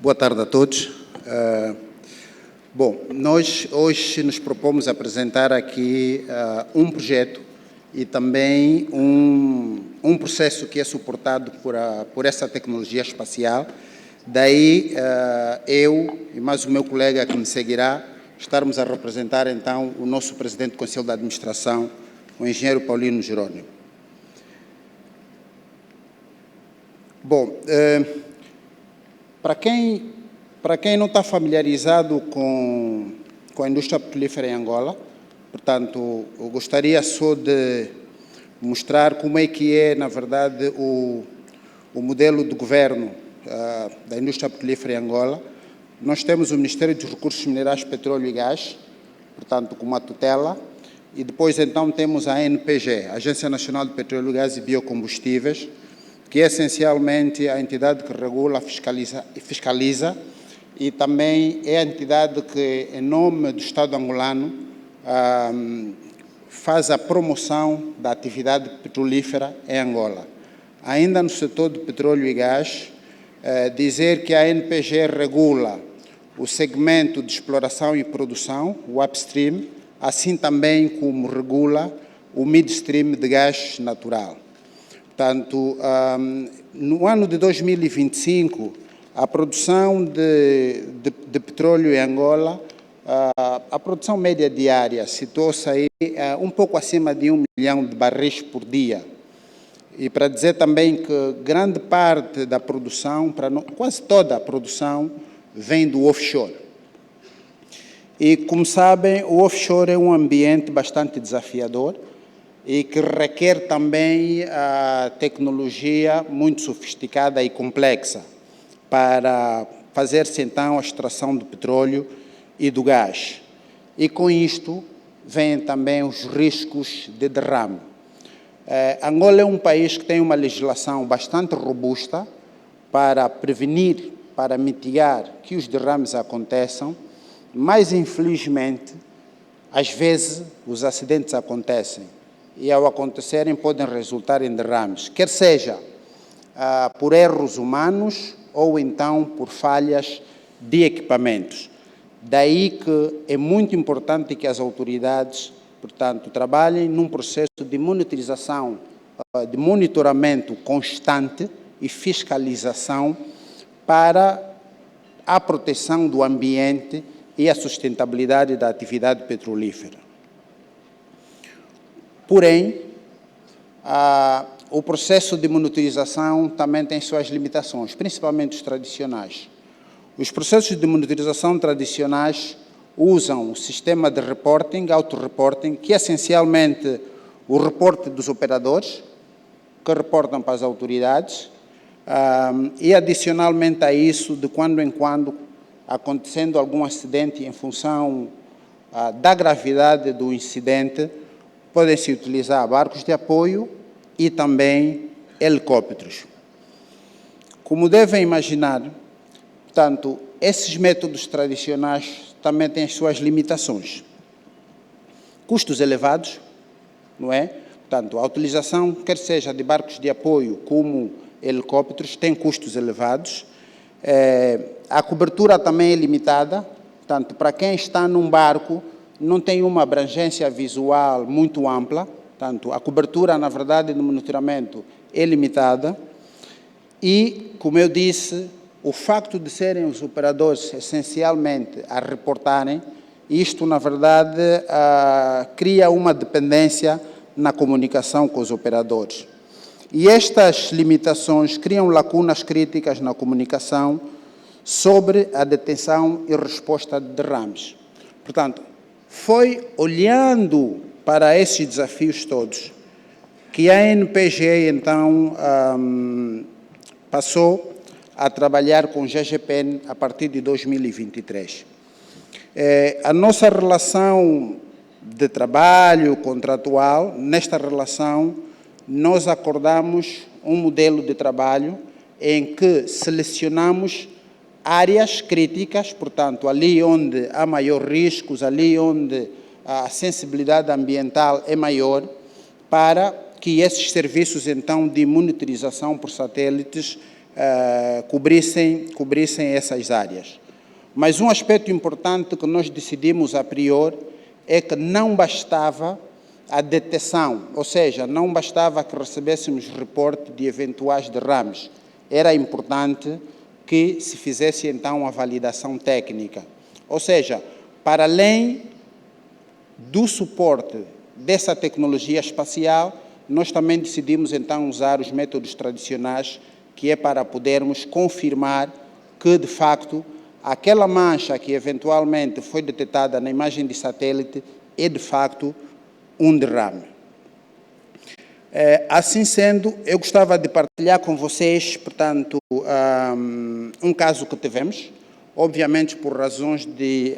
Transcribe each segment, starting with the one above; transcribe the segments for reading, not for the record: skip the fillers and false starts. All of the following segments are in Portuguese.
Boa tarde a todos. Nós hoje nos propomos apresentar aqui um projeto e também um processo que é suportado por essa tecnologia espacial. Daí, eu e mais o meu colega que me seguirá, estarmos a representar então o nosso presidente do Conselho de Administração, o engenheiro Paulino Jerônimo. Para quem não está familiarizado com a indústria petrolífera em Angola, portanto, eu gostaria só de mostrar como é que é, na verdade, o modelo de governo da indústria petrolífera em Angola. Nós temos o Ministério dos Recursos Minerais, Petróleo e Gás, portanto, com uma tutela, e depois, então, temos a ANPG, Agência Nacional de Petróleo, Gás e Biocombustíveis, que é essencialmente a entidade que regula, fiscaliza e também é a entidade que, em nome do Estado angolano, faz a promoção da atividade petrolífera em Angola. Ainda no setor de petróleo e gás, dizer que a ANPG regula o segmento de exploração e produção, o upstream, assim também como regula o midstream de gás natural. Portanto, no ano de 2025, a produção de petróleo em Angola, a produção média diária situou-se aí um pouco acima de 1 milhão de barris por dia. E para dizer também que grande parte da produção, quase toda a produção, vem do offshore. E, como sabem, o offshore é um ambiente bastante desafiador e que requer também a tecnologia muito sofisticada e complexa para fazer-se, então, a extração do petróleo e do gás. E, com isto, vêm também os riscos de derrame. Angola é um país que tem uma legislação bastante robusta para prevenir, para mitigar que os derrames aconteçam, mas, infelizmente, às vezes, os acidentes acontecem. E, ao acontecerem, podem resultar em derrames, quer seja por erros humanos ou então por falhas de equipamentos. Daí que é muito importante que as autoridades, portanto, trabalhem num processo de monitorização, de monitoramento constante e fiscalização para a proteção do ambiente e a sustentabilidade da atividade petrolífera. Porém, o processo de monitorização também tem suas limitações, principalmente os tradicionais. Os processos de monitorização tradicionais usam o sistema de reporting, auto-reporting, que é essencialmente o reporte dos operadores, que reportam para as autoridades, e adicionalmente a isso, de quando em quando, acontecendo algum acidente em função da gravidade do incidente, podem-se utilizar barcos de apoio e também helicópteros. Como devem imaginar, portanto, esses métodos tradicionais também têm as suas limitações. Custos elevados, não é? Portanto, a utilização, quer seja de barcos de apoio como helicópteros, tem custos elevados. A cobertura também é limitada, portanto, para quem está num barco, não tem uma abrangência visual muito ampla, portanto, a cobertura, na verdade, no monitoramento é limitada e, como eu disse, o facto de serem os operadores essencialmente a reportarem, isto, na verdade, cria uma dependência na comunicação com os operadores. E estas limitações criam lacunas críticas na comunicação sobre a detecção e resposta de derrames. Portanto, foi olhando para esses desafios todos que a ANPG, então, passou a trabalhar com o GGPN a partir de 2023. A nossa relação de trabalho contratual, nesta relação, nós acordamos um modelo de trabalho em que selecionamos áreas críticas, portanto, ali onde há maior riscos, ali onde a sensibilidade ambiental é maior, para que esses serviços, então, de monitorização por satélites cobrissem essas áreas. Mas um aspecto importante que nós decidimos a priori é que não bastava a detecção, ou seja, não bastava que recebêssemos reporte de eventuais derrames. Era importante que se fizesse então a validação técnica. Ou seja, para além do suporte dessa tecnologia espacial, nós também decidimos então usar os métodos tradicionais, que é para podermos confirmar que, de facto, aquela mancha que eventualmente foi detectada na imagem de satélite é, de facto, um derrame. Assim sendo, eu gostava de partilhar com vocês, portanto, um caso que tivemos, obviamente por razões de,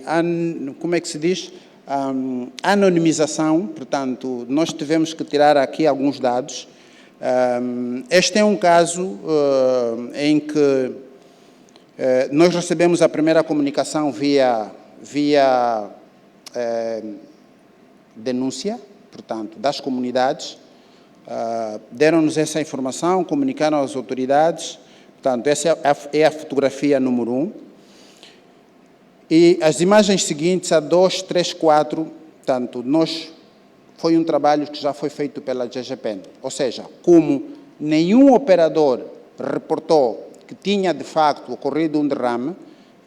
como é que se diz, anonimização, portanto, nós tivemos que tirar aqui alguns dados. Este é um caso em que nós recebemos a primeira comunicação via denúncia, portanto, das comunidades. Deram-nos essa informação, comunicaram às autoridades. Portanto, essa é a fotografia número 1. E as imagens seguintes, a 2, 3, 4, portanto, foi um trabalho que já foi feito pela GGPN. Ou seja, como nenhum operador reportou que tinha, de facto, ocorrido um derrame,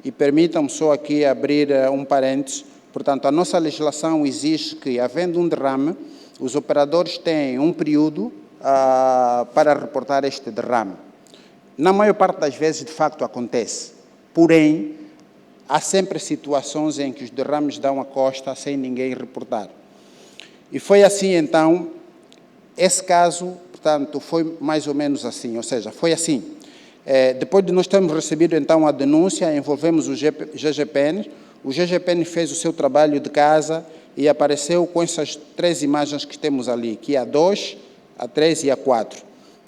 e permitam-me só aqui abrir um parênteses, portanto, a nossa legislação exige que, havendo um derrame, os operadores têm um período para reportar este derrame. Na maior parte das vezes, de facto, acontece. Porém, há sempre situações em que os derrames dão a costa sem ninguém reportar. E foi assim, então, esse caso, portanto, foi mais ou menos assim, ou seja, foi assim. Depois de nós termos recebido, então, a denúncia, envolvemos o GGPN. O GGPN fez o seu trabalho de casa e apareceu com essas 3 imagens que temos ali, que é a 2, a 3 e a 4.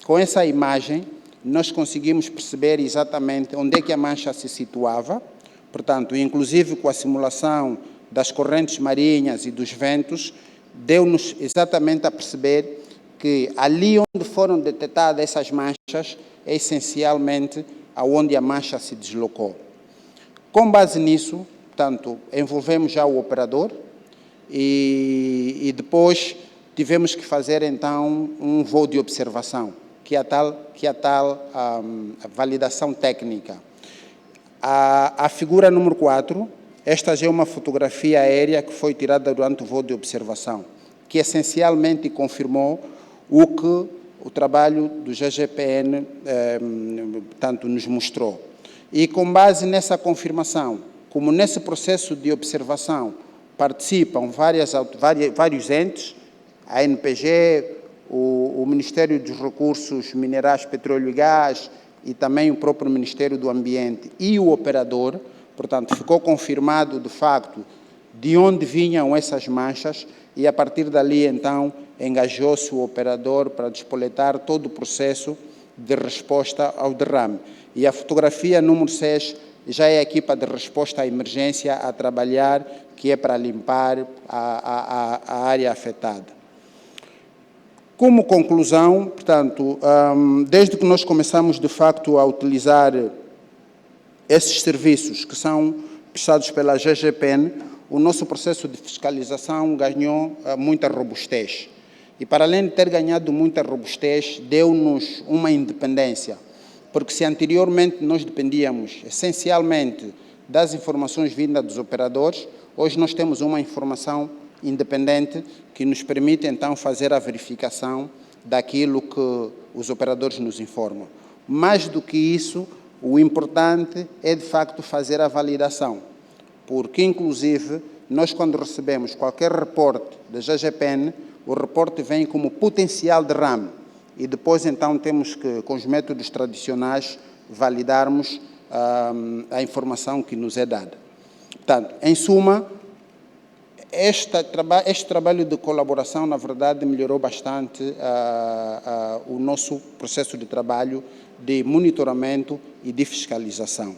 Com essa imagem, nós conseguimos perceber exatamente onde é que a mancha se situava, portanto, inclusive com a simulação das correntes marinhas e dos ventos, deu-nos exatamente a perceber que ali onde foram detectadas essas manchas é essencialmente aonde a mancha se deslocou. Com base nisso, portanto, envolvemos já o operador e depois tivemos que fazer, então, um voo de observação, que é a tal validação técnica. A figura número 4, esta já é uma fotografia aérea que foi tirada durante o voo de observação, que essencialmente confirmou o que o trabalho do GGPN tanto nos mostrou. E com base nessa confirmação, como nesse processo de observação participam vários entes, a ANPG, o Ministério dos Recursos Minerais, Petróleo e Gás e também o próprio Ministério do Ambiente e o operador, portanto, ficou confirmado de facto de onde vinham essas manchas e a partir dali, então, engajou-se o operador para despoletar todo o processo de resposta ao derrame. E a fotografia número 6 já é a equipa de resposta à emergência a trabalhar, que é para limpar a área afetada. Como conclusão, portanto, desde que nós começamos, de facto, a utilizar esses serviços que são prestados pela GGPN, o nosso processo de fiscalização ganhou muita robustez. E, para além de ter ganhado muita robustez, deu-nos uma independência, porque se anteriormente nós dependíamos essencialmente das informações vindas dos operadores, hoje nós temos uma informação independente que nos permite, então, fazer a verificação daquilo que os operadores nos informam. Mais do que isso, o importante é, de facto, fazer a validação, porque, inclusive, nós, quando recebemos qualquer reporte da GGPN, o reporte vem como potencial derrame e depois, então, temos que, com os métodos tradicionais, validarmos a informação que nos é dada. Portanto, em suma, este trabalho de colaboração, na verdade, melhorou bastante o nosso processo de trabalho de monitoramento e de fiscalização.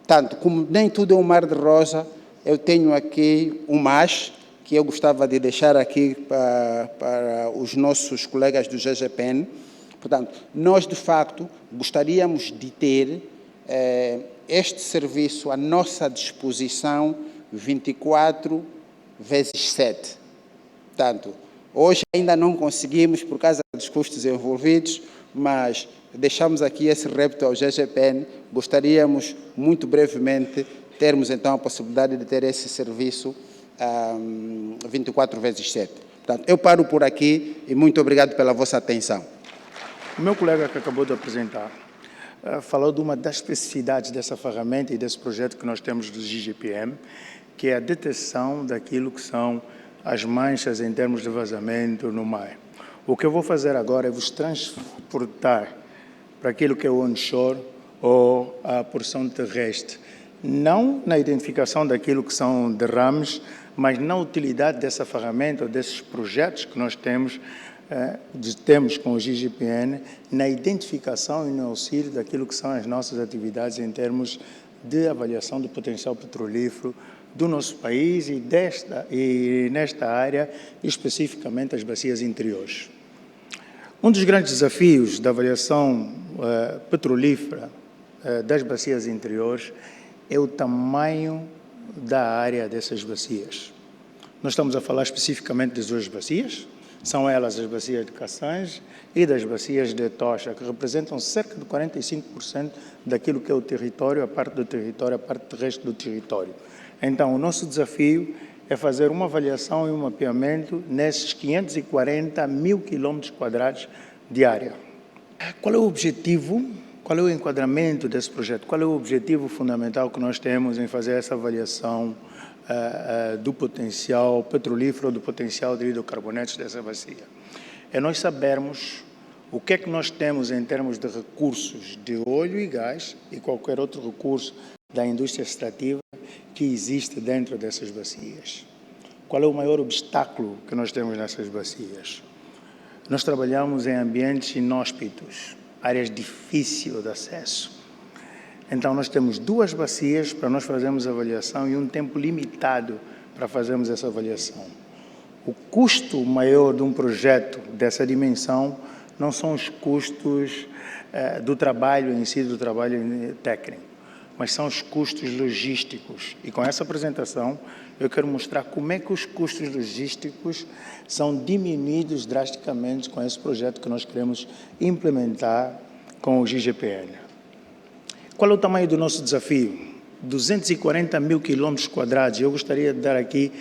Tanto como nem tudo é um mar de rosa, eu tenho aqui um mas que eu gostava de deixar aqui para os nossos colegas do GGPN. Portanto, nós, de facto, gostaríamos de ter este serviço à nossa disposição 24/7. Portanto, hoje ainda não conseguimos por causa dos custos envolvidos, mas deixamos aqui esse repto ao GGPN. Gostaríamos, muito brevemente, termos então a possibilidade de ter esse serviço 24/7. Portanto, eu paro por aqui e muito obrigado pela vossa atenção. O meu colega que acabou de apresentar falou de uma das especificidades dessa ferramenta e desse projeto que nós temos do GGPM, que é a detecção daquilo que são as manchas em termos de vazamento no mar. O que eu vou fazer agora é vos transportar para aquilo que é o onshore ou a porção terrestre, não na identificação daquilo que são derrames, mas na utilidade dessa ferramenta ou desses projetos que nós temos com o GGPN, na identificação e no auxílio daquilo que são as nossas atividades em termos de avaliação do potencial petrolífero do nosso país e nesta área, especificamente as bacias interiores. Um dos grandes desafios da avaliação petrolífera das bacias interiores é o tamanho da área dessas bacias. Nós estamos a falar especificamente das duas bacias, são elas as bacias de Cassange e das bacias de Tocha, que representam cerca de 45% daquilo que é o território, a parte do território, a parte terrestre do território. Então, o nosso desafio é fazer uma avaliação e um mapeamento nesses 540 mil quilómetros quadrados de área. Qual é o objetivo, qual é o enquadramento desse projeto? Qual é o objetivo fundamental que nós temos em fazer essa avaliação do potencial petrolífero, do potencial de hidrocarbonetos dessa bacia? É nós sabermos o que é que nós temos em termos de recursos de óleo e gás e qualquer outro recurso da indústria extrativa que existe dentro dessas bacias. Qual é o maior obstáculo que nós temos nessas bacias? Nós trabalhamos em ambientes inóspitos, áreas difíceis de acesso. Então, nós temos duas bacias para nós fazermos a avaliação e um tempo limitado para fazermos essa avaliação. O custo maior de um projeto dessa dimensão não são os custos do trabalho em si, do trabalho técnico, mas são os custos logísticos. E com essa apresentação, eu quero mostrar como é que os custos logísticos são diminuídos drasticamente com esse projeto que nós queremos implementar com o GGPN. Qual é o tamanho do nosso desafio? 240 mil quilómetros quadrados. Eu gostaria de dar aqui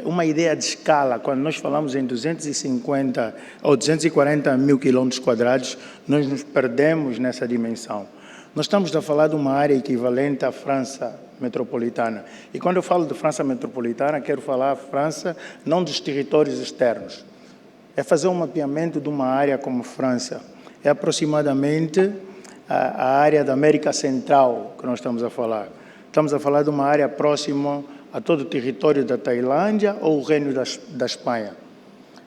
uma ideia de escala. Quando nós falamos em 250 ou 240 mil quilómetros quadrados, nós nos perdemos nessa dimensão. Nós estamos a falar de uma área equivalente à França metropolitana. E quando eu falo de França metropolitana, quero falar França não dos territórios externos. É fazer um mapeamento de uma área como França. É aproximadamente a área da América Central que nós estamos a falar. Estamos a falar de uma área próxima a todo o território da Tailândia ou o Reino da Espanha.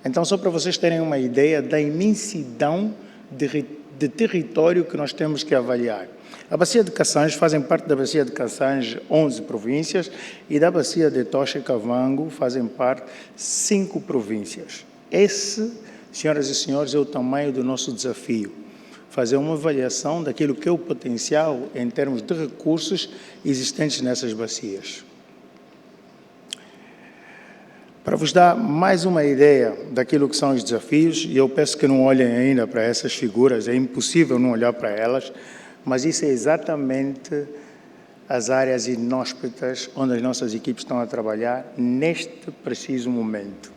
Então, só para vocês terem uma ideia da imensidão de território que nós temos que avaliar. A bacia de Cassange, fazem parte da bacia de Cassange 11 províncias e da bacia de Tocha e Kavango fazem parte 5 províncias. Esse, senhoras e senhores, é o tamanho do nosso desafio. Fazer uma avaliação daquilo que é o potencial em termos de recursos existentes nessas bacias. Para vos dar mais uma ideia daquilo que são os desafios, e eu peço que não olhem ainda para essas figuras, é impossível não olhar para elas, mas isso é exatamente as áreas inóspitas onde as nossas equipes estão a trabalhar neste preciso momento.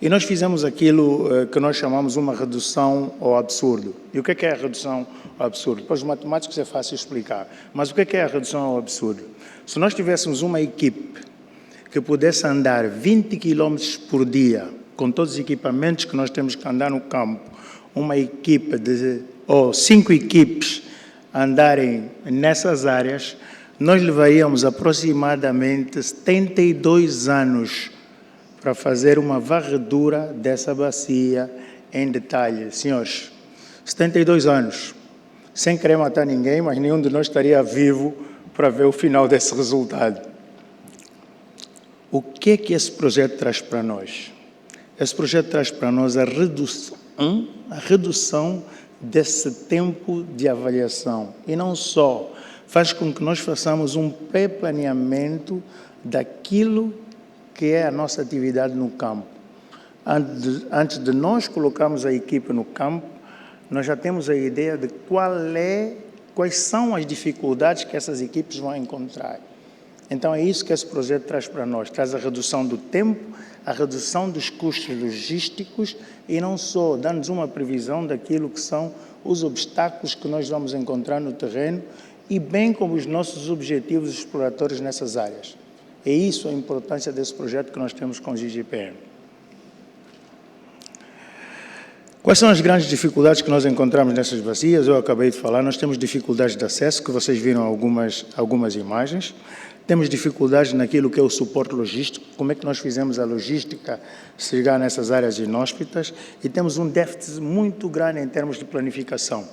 E nós fizemos aquilo que nós chamamos uma redução ao absurdo. E o que é a redução ao absurdo? Para os matemáticos é fácil explicar, mas o que é a redução ao absurdo? Se nós tivéssemos uma equipe que pudesse andar 20 km por dia, com todos os equipamentos que nós temos que andar no campo, uma equipe ou 5 equipes andarem nessas áreas, nós levaríamos aproximadamente 72 anos para fazer uma varredura dessa bacia em detalhe. Senhores, 72 anos, sem querer matar ninguém, mas nenhum de nós estaria vivo para ver o final desse resultado. O que é que esse projeto traz para nós? Esse projeto traz para nós a redução desse tempo de avaliação. E não só, faz com que nós façamos um pré-planeamento daquilo que é a nossa atividade no campo. Antes de nós colocarmos a equipe no campo, nós já temos a ideia de quais são as dificuldades que essas equipes vão encontrar. Então é isso que esse projeto traz para nós, traz a redução do tempo, a redução dos custos logísticos e não só, dando-nos uma previsão daquilo que são os obstáculos que nós vamos encontrar no terreno e bem como os nossos objetivos exploratórios nessas áreas. É isso a importância desse projeto que nós temos com o GGPM. Quais são as grandes dificuldades que nós encontramos nessas bacias? Eu acabei de falar, nós temos dificuldades de acesso, que vocês viram algumas imagens. Temos dificuldades naquilo que é o suporte logístico, como é que nós fizemos a logística chegar nessas áreas inóspitas, e temos um déficit muito grande em termos de planificação.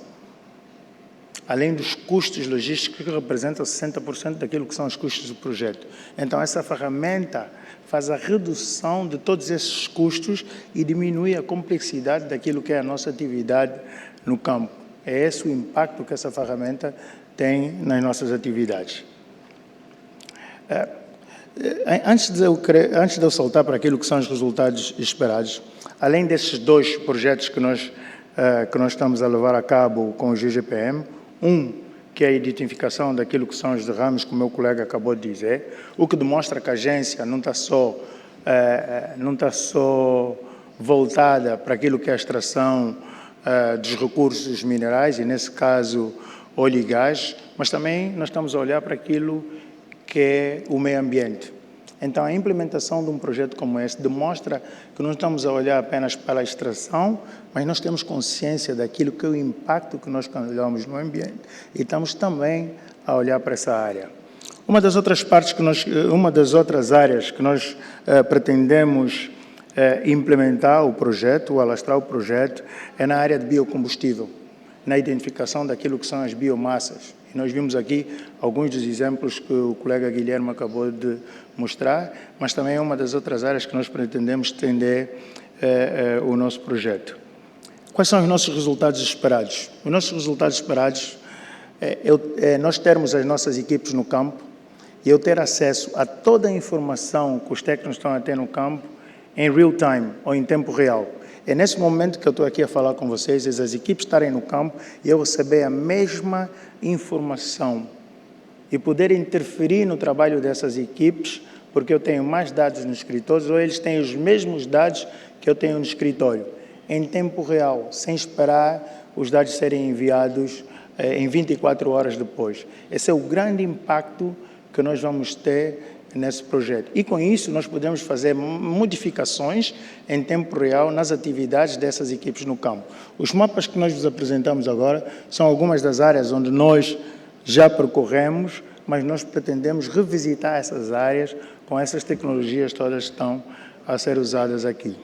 Além dos custos logísticos, que representam 60% daquilo que são os custos do projeto. Então, essa ferramenta faz a redução de todos esses custos e diminui a complexidade daquilo que é a nossa atividade no campo. É esse o impacto que essa ferramenta tem nas nossas atividades. Antes de eu saltar para aquilo que são os resultados esperados, além desses dois projetos que nós estamos a levar a cabo com o GGPM, que é a identificação daquilo que são os derrames, como o meu colega acabou de dizer, o que demonstra que a agência não está só voltada para aquilo que é a extração dos recursos minerais, e nesse caso óleo e gás, mas também nós estamos a olhar para aquilo que é o meio ambiente. Então, a implementação de um projeto como este demonstra que não estamos a olhar apenas para a extração, mas nós temos consciência daquilo que é o impacto que nós causamos no ambiente e estamos também a olhar para essa área. Uma das outras áreas que nós pretendemos implementar o projeto, ou alastrar o projeto, é na área de biocombustível, na identificação daquilo que são as biomassas. E nós vimos aqui alguns dos exemplos que o colega Guilherme acabou de mostrar, mas também é uma das outras áreas que nós pretendemos estender o nosso projeto. Quais são os nossos resultados esperados? Os nossos resultados esperados é nós termos as nossas equipes no campo e eu ter acesso a toda a informação que os técnicos estão a ter no campo em real time, ou em tempo real. É nesse momento que eu estou aqui a falar com vocês, as equipes estarem no campo e eu receber a mesma informação e poder interferir no trabalho dessas equipes, porque eu tenho mais dados nos escritórios ou eles têm os mesmos dados que eu tenho no escritório, em tempo real, sem esperar os dados serem enviados em 24 horas depois. Esse é o grande impacto que nós vamos ter nesse projeto. E com isso nós podemos fazer modificações em tempo real nas atividades dessas equipes no campo. Os mapas que nós vos apresentamos agora são algumas das áreas onde nós já percorremos, mas nós pretendemos revisitar essas áreas com essas tecnologias todas que estão a ser usadas aqui.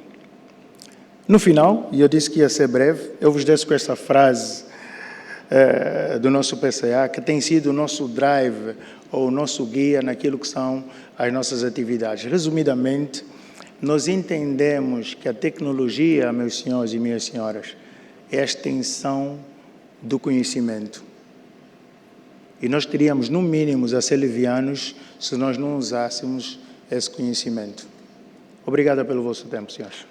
No final, e eu disse que ia ser breve, eu vos deixo com essa frase do nosso PCA, que tem sido o nosso drive ou o nosso guia naquilo que são as nossas atividades. Resumidamente, nós entendemos que a tecnologia, meus senhores e minhas senhoras, é a extensão do conhecimento. E nós teríamos, no mínimo, a ser levianos se nós não usássemos esse conhecimento. Obrigado pelo vosso tempo, senhores.